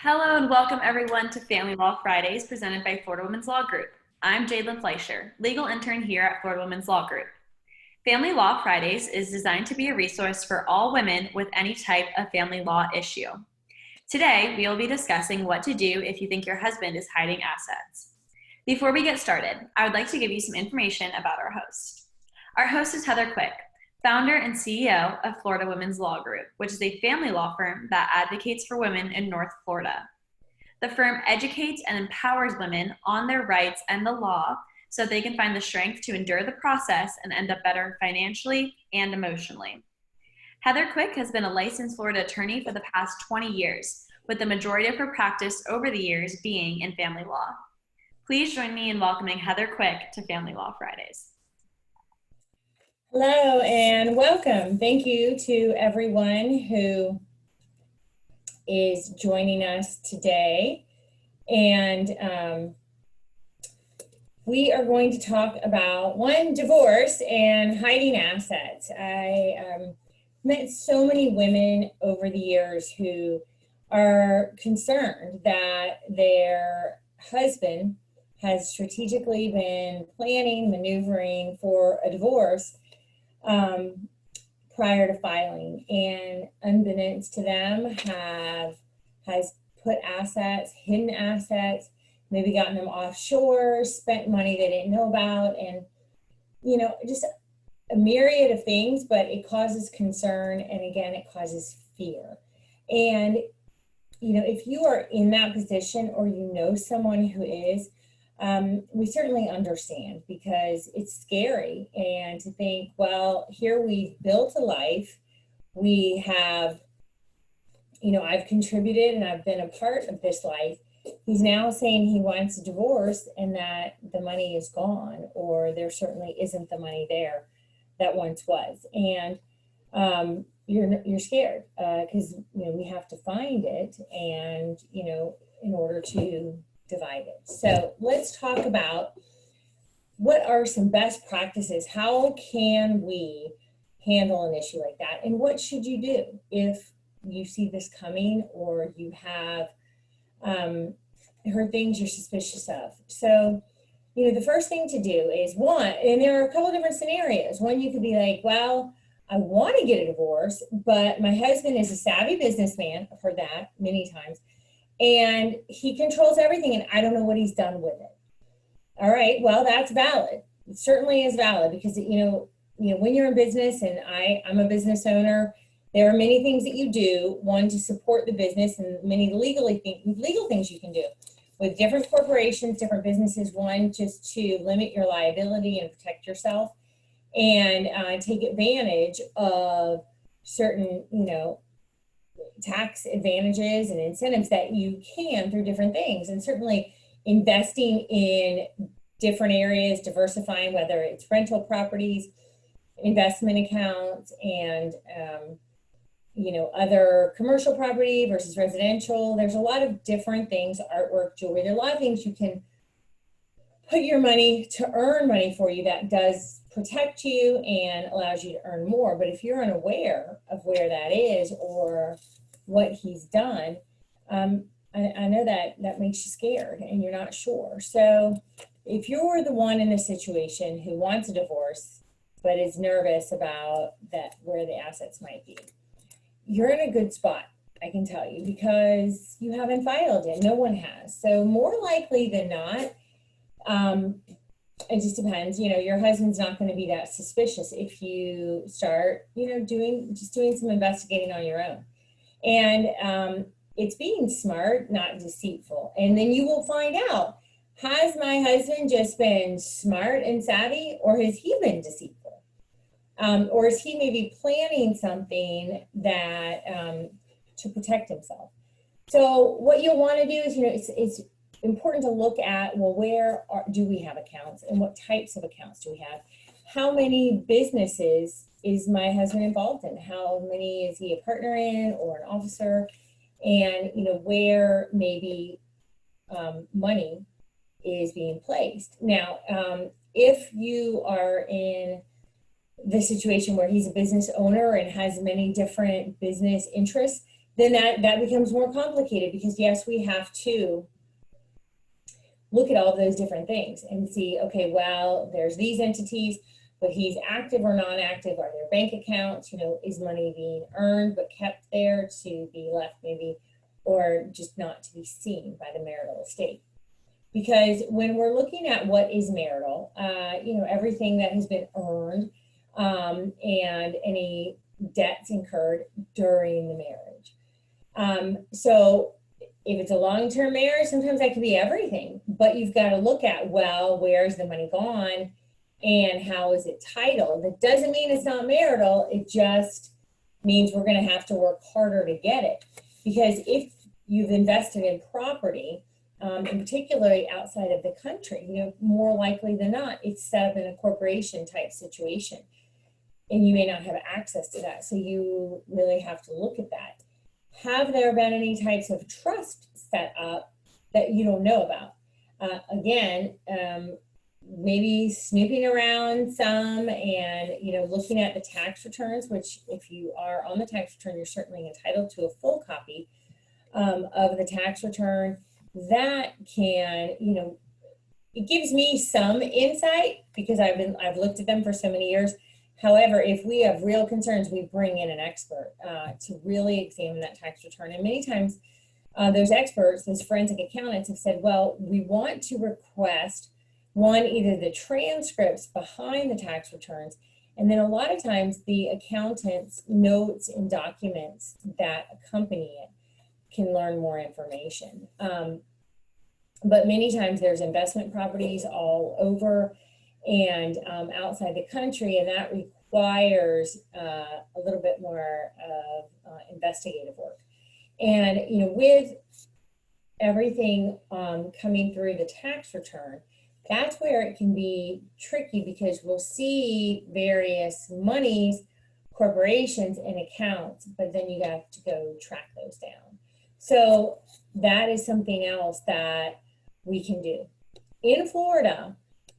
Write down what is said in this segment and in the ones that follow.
Hello and welcome everyone to Family Law Fridays presented by Florida Women's Law Group. I'm Jadlyn Fleischer, legal intern here at Florida Women's Law Group. Family Law Fridays is designed to be a resource for all women with any type of family law issue. Today, we will be discussing what to do if you think your husband is hiding assets. Before we get started, I would like to give you some information about our host. Our host is Heather Quick, founder and CEO of Florida Women's Law Group, which is a family law firm that advocates for women in North Florida. The firm educates and empowers women on their rights and the law so they can find the strength to endure the process and end up better financially and emotionally. Heather Quick has been a licensed Florida attorney for the past 20 years, with the majority of her practice over the years being in family law. Please join me in welcoming Heather Quick to Family Law Fridays. Hello and welcome. Thank you to everyone who is joining us today. And we are going to talk about divorce and hiding assets. I met so many women over the years who are concerned that their husband has strategically been planning, maneuvering for a divorce prior to filing, and unbeknownst to them has put assets, hidden assets, maybe gotten them offshore, spent money they didn't know about, and just a myriad of things. But it causes concern, and again, it causes fear. And if you are in that position or someone who is, we certainly understand, because it's scary. And to think, well, here we've built a life, we have, I've contributed and I've been a part of this life. He's now saying he wants a divorce and that the money is gone, or there certainly isn't the money there that once was. And you're scared because we have to find it, and in order to divide it. So let's talk about what are some best practices. How can we handle an issue like that? And what should you do if you see this coming, or you have heard things you're suspicious of? So, the first thing to do is and there are a couple different scenarios. One, you could be like, well, I want to get a divorce, but my husband is a savvy businessman. I've heard that many times. And he controls everything, and I don't know what he's done with it. All right, well, that's valid. It certainly is valid, because when you're in business, and I'm a business owner, there are many things that you do. One, to support the business, and many legal things you can do with different corporations, different businesses. One, just to limit your liability and protect yourself, and take advantage of certain tax advantages and incentives that you can through different things. And certainly investing in different areas, diversifying, whether it's rental properties, investment accounts, and other commercial property versus residential. There's a lot of different things, artwork, jewelry. There are a lot of things you can put your money to earn money for you that does protect you and allows you to earn more. But if you're unaware of where that is or what he's done, I know that makes you scared and you're not sure. So if you're the one in a situation who wants a divorce but is nervous about where the assets might be, you're in a good spot, I can tell you, because you haven't filed it. No one has. So more likely than not, it just depends. Your husband's not going to be that suspicious if you start, doing some investigating on your own. And it's being smart, not deceitful. And then you will find out, has my husband just been smart and savvy, or has he been deceitful? Or is he maybe planning something that to protect himself? So what you'll want to do is, it's important to look at, well, do we have accounts, and what types of accounts do we have? How many businesses is my husband involved in? How many is he a partner in, or an officer? And where maybe money is being placed. Now, if you are in the situation where he's a business owner and has many different business interests, then that becomes more complicated, because yes, we have to look at all of those different things and see, okay, well, there's these entities, but he's active or non-active. Are there bank accounts? Is money being earned but kept there to be left maybe, or just not to be seen by the marital estate? Because when we're looking at what is marital, everything that has been earned, and any debts incurred during the marriage. So if it's a long-term marriage, sometimes that could be everything, but you've got to look at, well, where's the money gone and how is it titled? That doesn't mean it's not marital. It just means we're going to have to work harder to get it. Because if you've invested in property, and particularly outside of the country, more likely than not, it's set up in a corporation type situation, and you may not have access to that. So you really have to look at that. Have there been any types of trust set up that you don't know about? Again, maybe snooping around some and, looking at the tax returns, which if you are on the tax return, you're certainly entitled to a full copy of the tax return. That can, it gives me some insight because I've looked at them for so many years. However, if we have real concerns, we bring in an expert to really examine that tax return. And many times those experts, those forensic accountants, have said, well, we want to request either the transcripts behind the tax returns, and then a lot of times the accountant's notes and documents that accompany it can learn more information. But many times there's investment properties all over and outside the country, and that requires a little bit more of investigative work. And with everything coming through the tax return, that's where it can be tricky, because we'll see various monies, corporations, and accounts, but then you have to go track those down. So that is something else that we can do. In Florida,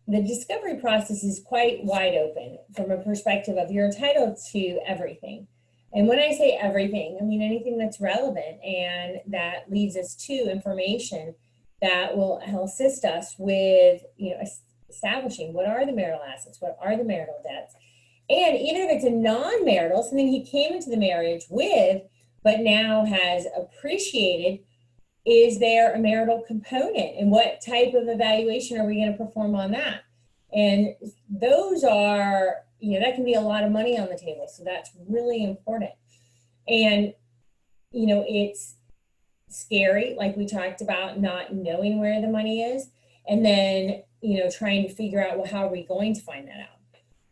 the discovery process is quite wide open from a perspective of you're entitled to everything. And when I say everything, I mean anything that's relevant and that leads us to information that will assist us with, establishing what are the marital assets, what are the marital debts. And even if it's a non-marital, something he came into the marriage with, but now has appreciated, is there a marital component? And what type of evaluation are we going to perform on that? And those are, that can be a lot of money on the table. So that's really important. And, it's scary, like we talked about, not knowing where the money is. And then, trying to figure out, well, how are we going to find that out?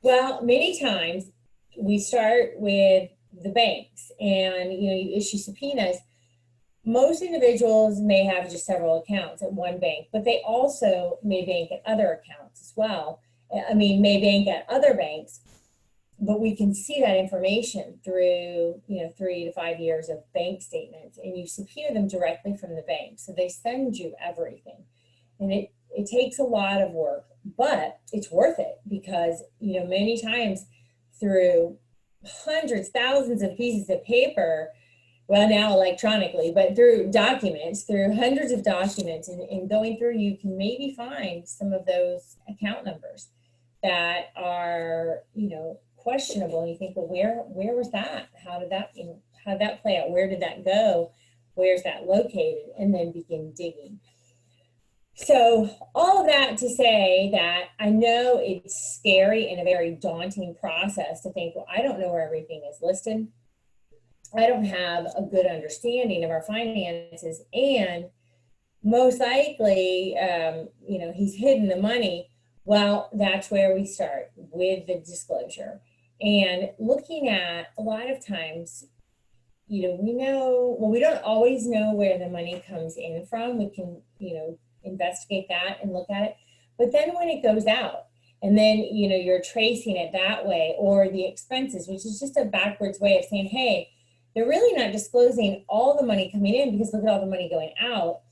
Well, many times we start with the banks and, you issue subpoenas. Most individuals may have just several accounts at one bank, but they also may bank at other accounts as well. May bank at other banks, but we can see that information through, 3 to 5 years of bank statements, and you subpoena them directly from the bank. So they send you everything. And it takes a lot of work, but it's worth it because, many times through hundreds, thousands of pieces of paper, well, now electronically, but through documents, through hundreds of documents, and going through, you can maybe find some of those account numbers that are, questionable. And you think, well, where was that? How did that play out? Where did that go? Where's that located? And then begin digging. So all of that to say that I know it's scary and a very daunting process to think, well, I don't know where everything is listed. I don't have a good understanding of our finances, and most likely, he's hidden the money. Well, that's where we start with the disclosure and looking at a lot of times, we don't always know where the money comes in from. We can, investigate that and look at it. But then when it goes out, and then, you're tracing it that way, or the expenses, which is just a backwards way of saying, hey, they're really not disclosing all the money coming in because look at all the money going out.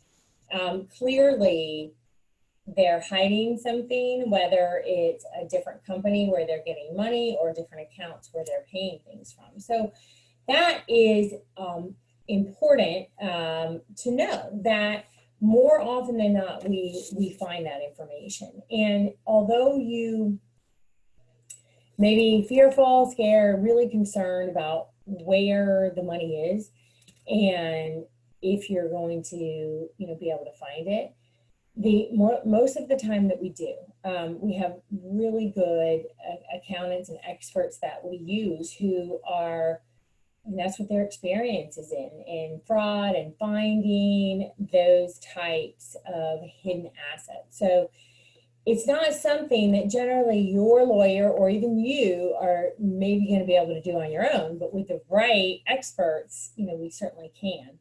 Clearly, they're hiding something, whether it's a different company where they're getting money or different accounts where they're paying things from. So that is important to know that more often than not, we find that information. And although you may be fearful, scared, really concerned about where the money is and if you're going to, be able to find it, most of the time that we do, we have really good accountants and experts that we use who are, and that's what their experience is in fraud and finding those types of hidden assets. So it's not something that generally your lawyer or even you are maybe going to be able to do on your own, but with the right experts, we certainly can.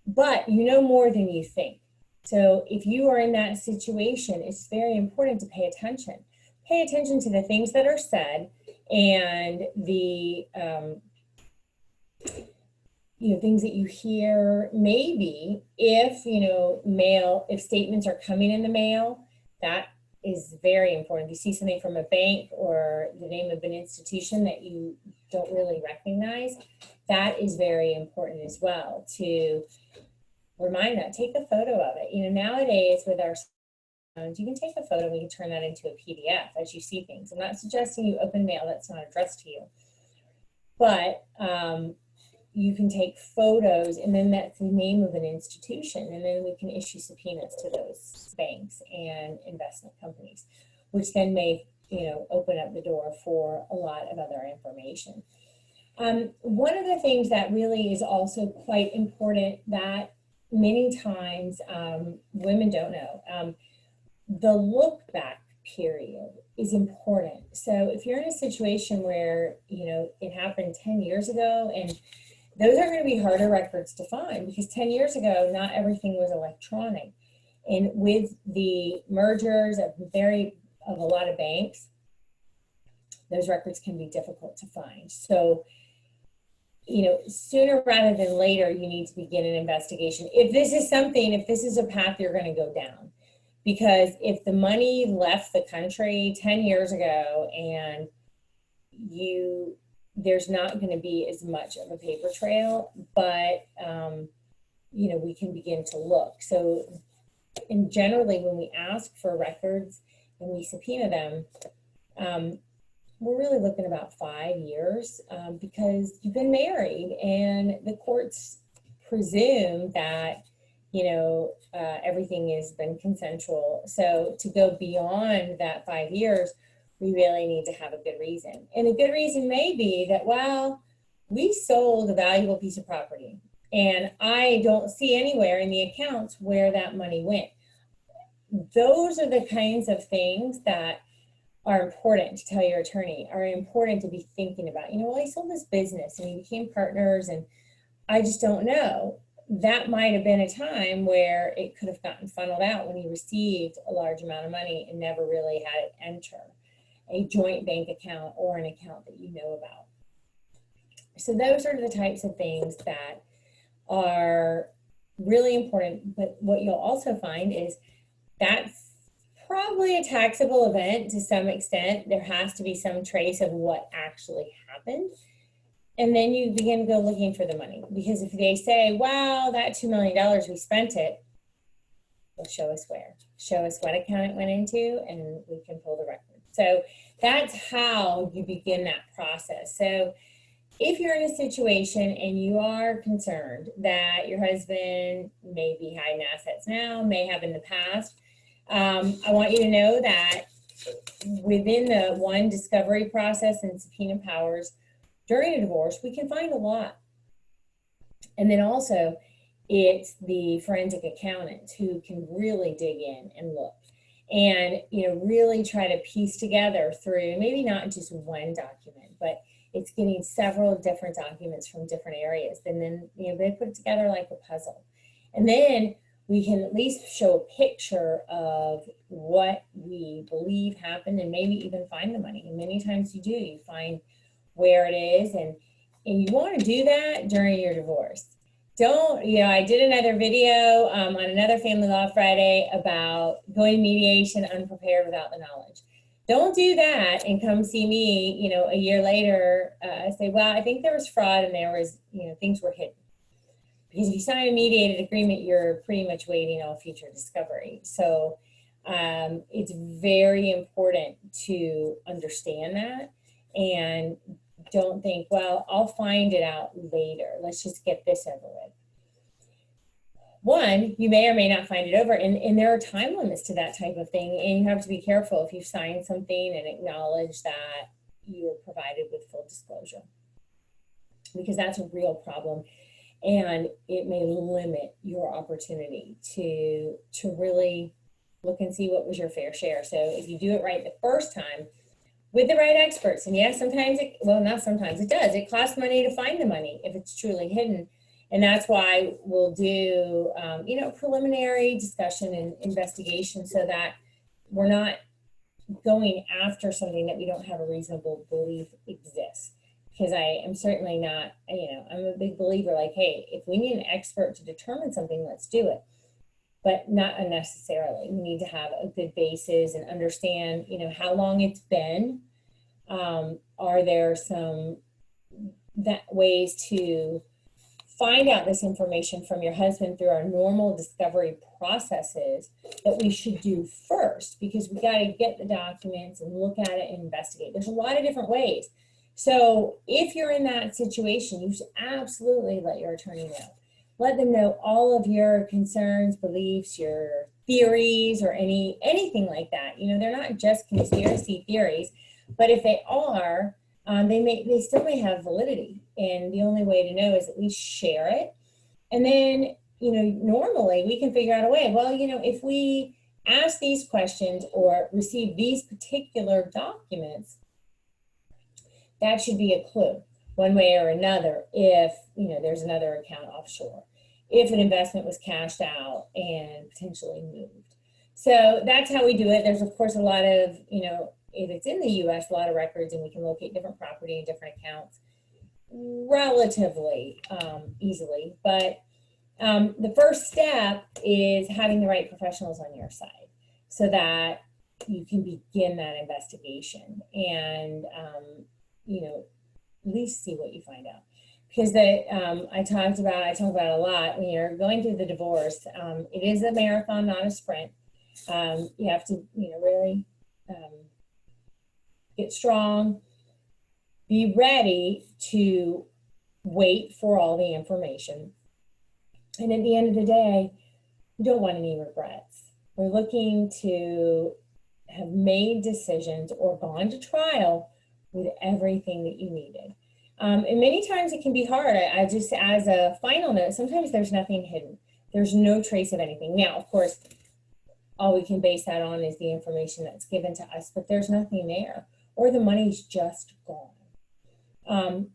But you know more than you think. So if you are in that situation, it's very important to pay attention. Pay attention to the things that are said and the things that you hear. Maybe if if statements are coming in the mail, that is very important. If you see something from a bank or the name of an institution that you don't really recognize, that is very important as well to remind that. Take a photo of it. Nowadays with our phones, you can take a photo and we can turn that into a PDF as you see things. I'm not suggesting you open mail that's not addressed to you, but you can take photos and then that's the name of an institution, and then we can issue subpoenas to those banks and investment companies, which then may open up the door for a lot of other information. One of the things that really is also quite important that many times women don't know, the look back period is important. So if you're in a situation where it happened 10 years ago, and those are going to be harder records to find because 10 years ago not everything was electronic, and with the mergers of a lot of banks, those records can be difficult to find. So sooner rather than later, you need to begin an investigation. If this is a path you're going to go down, because if the money left the country 10 years ago and there's not going to be as much of a paper trail, but, we can begin to look. So, and generally when we ask for records and we subpoena them, we're really looking about 5 years because you've been married and the courts presume that, everything has been consensual. So to go beyond that 5 years, we really need to have a good reason. And a good reason may be that, well, we sold a valuable piece of property and I don't see anywhere in the accounts where that money went. Those are the kinds of things that are important to tell your attorney, are important to be thinking about. Well, he sold this business and we became partners and I just don't know. That might have been a time where it could have gotten funneled out when he received a large amount of money and never really had it enter a joint bank account or an account that you know about. So those are the types of things that are really important. But what you'll also find is that's probably a taxable event to some extent. There has to be some trace of what actually happened. And then you begin to go looking for the money. Because if they say, wow, that $2 million, we spent it, well, show us where. Show us what account it went into, and we can pull the record. So that's how you begin that process. So if you're in a situation and you are concerned that your husband may be hiding assets now, may have in the past, I want you to know that within the one discovery process and subpoena powers during a divorce, we can find a lot. And then also, it's the forensic accountant who can really dig in and look and really try to piece together through maybe not just one document, but it's getting several different documents from different areas. And then they put it together like a puzzle. And then we can at least show a picture of what we believe happened and maybe even find the money. And many times you do, you find where it is, and you want to do that during your divorce. Don't, I did another video on another Family Law Friday about going to mediation unprepared without the knowledge. Don't do that and come see me, a year later, say, well, I think there was fraud and there was, things were hidden. Because if you sign a mediated agreement, you're pretty much waiving all future discovery. So it's very important to understand that, and don't think, well, I'll find it out later. Let's just get this over with. One, you may or may not find it over, and there are time limits to that type of thing, and you have to be careful if you sign something and acknowledge that you're provided with full disclosure, because that's a real problem, and it may limit your opportunity to really look and see what was your fair share. So if you do it right the first time with the right experts, and yes, sometimes not sometimes, it does. It costs money to find the money if it's truly hidden. And that's why we'll do, preliminary discussion and investigation, so that we're not going after something that we don't have a reasonable belief exists. Because I am certainly not, I'm a big believer, like, hey, if we need an expert to determine something, let's do it. But not unnecessarily. We need to have a good basis and understand, how long it's been. Are there some ways to find out this information from your husband through our normal discovery processes that we should do first, because we got to get the documents and look at it and investigate. There's a lot of different ways. So if you're in that situation, you should absolutely let your attorney know. Let them know all of your concerns, beliefs, your theories, or anything like that. They're not just conspiracy theories, but if they are, they still may have validity. And the only way to know is at least share it. And then, normally we can figure out a way. Well, if we ask these questions or receive these particular documents, that should be a clue one way or another if, there's another account offshore, if an investment was cashed out and potentially moved. So that's how we do it. There's, of course, a lot of, if it's in the U.S., a lot of records, and we can locate different property and different accounts relatively easily. But the first step is having the right professionals on your side so that you can begin that investigation and, at least see what you find out. Because I talk about it a lot. When you're going through the divorce, it is a marathon, not a sprint. You have to, really get strong, be ready to wait for all the information. And at the end of the day, you don't want any regrets. We're looking to have made decisions or gone to trial with everything that you needed. And many times it can be hard. I just, as a final note, sometimes there's nothing hidden. There's no trace of anything. Now, of course, all we can base that on is the information that's given to us, but there's nothing there, or the money's just gone.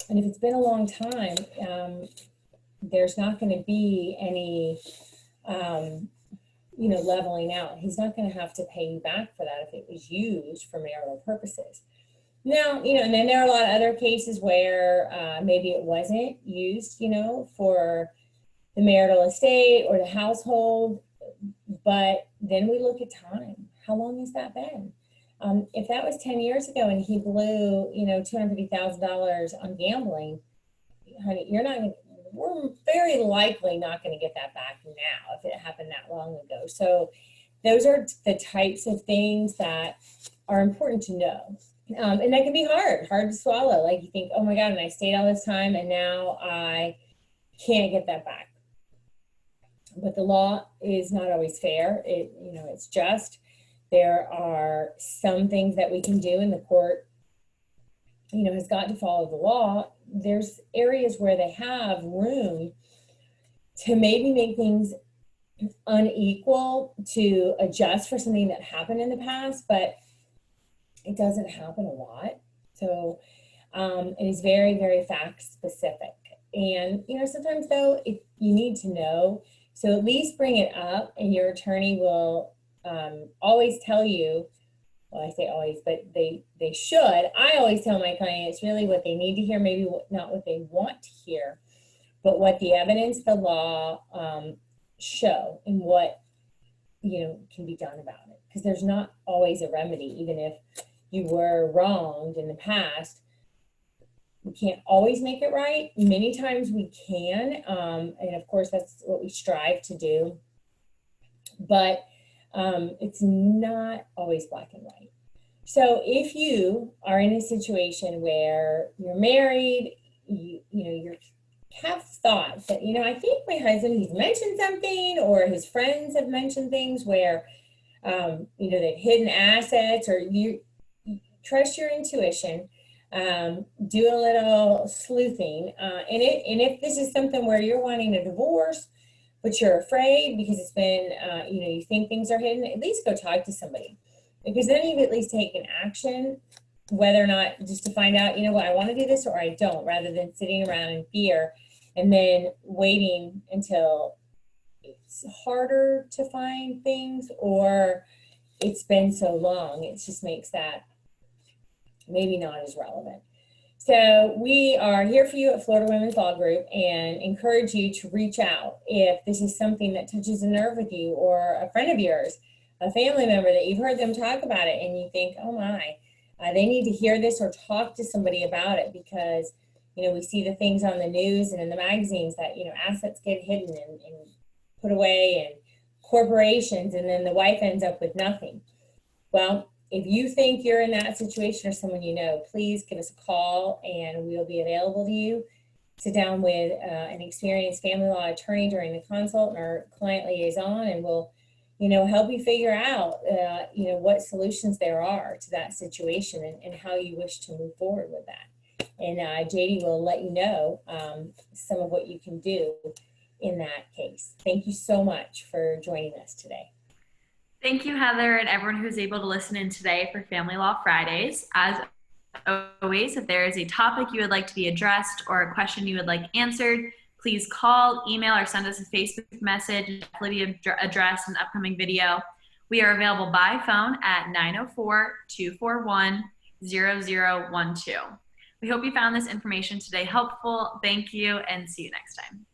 And if it's been a long time, there's not going to be any, leveling out. He's not going to have to pay you back for that if it was used for marital purposes. Now, and then there are a lot of other cases where maybe it wasn't used, for the marital estate or the household, but then we look at time. How long has that been? If that was 10 years ago and he blew, $250,000 on gambling, honey, we're very likely not going to get that back now if it happened that long ago. So those are the types of things that are important to know. And that can be hard to swallow. Like you think, oh my God, and I stayed all this time and now I can't get that back. But the law is not always fair. It's just. There are some things that we can do, and the court, has got to follow the law. There's areas where they have room to maybe make things unequal, to adjust for something that happened in the past, but it doesn't happen a lot. So it is very, very fact specific. And, sometimes though, you need to know. So at least bring it up, and your attorney will always tell you, well, I say always, but they should. I always tell my clients really what they need to hear, maybe not what they want to hear, but what the evidence, the law show, and what, can be done about it. Because there's not always a remedy, even if you were wronged in the past. We can't always make it right. Many times we can, and of course that's what we strive to do, but it's not always black and white. So if you are in a situation where you're married, you have thoughts that, I think my husband, he's mentioned something, or his friends have mentioned things where, they've hidden assets, or you trust your intuition, do a little sleuthing. And if this is something where you're wanting a divorce, but you're afraid because it's been, you think things are hidden, at least go talk to somebody, because then you've at least taken action, whether or not just to find out, what, I want to do this or I don't, rather than sitting around in fear and then waiting until it's harder to find things, or it's been so long, it just makes that maybe not as relevant. So we are here for you at Florida Women's Law Group, and encourage you to reach out if this is something that touches a nerve with you, or a friend of yours, a family member that you've heard them talk about it and you think, oh my, they need to hear this or talk to somebody about it, because we see the things on the news and in the magazines that assets get hidden and put away, and corporations, and then the wife ends up with nothing. Well, if you think you're in that situation, or someone please give us a call and we'll be available to you. Sit down with an experienced family law attorney during the consult, and our client liaison, and we'll help you figure out what solutions there are to that situation, and how you wish to move forward with that. And JD will let you know some of what you can do in that case. Thank you so much for joining us today. Thank you, Heather, and everyone who's able to listen in today for Family Law Fridays. As always, if there is a topic you would like to be addressed, or a question you would like answered, please call, email, or send us a Facebook message. Definitely be addressed in an upcoming video. We are available by phone at 904-241-0012. We hope you found this information today helpful. Thank you, and see you next time.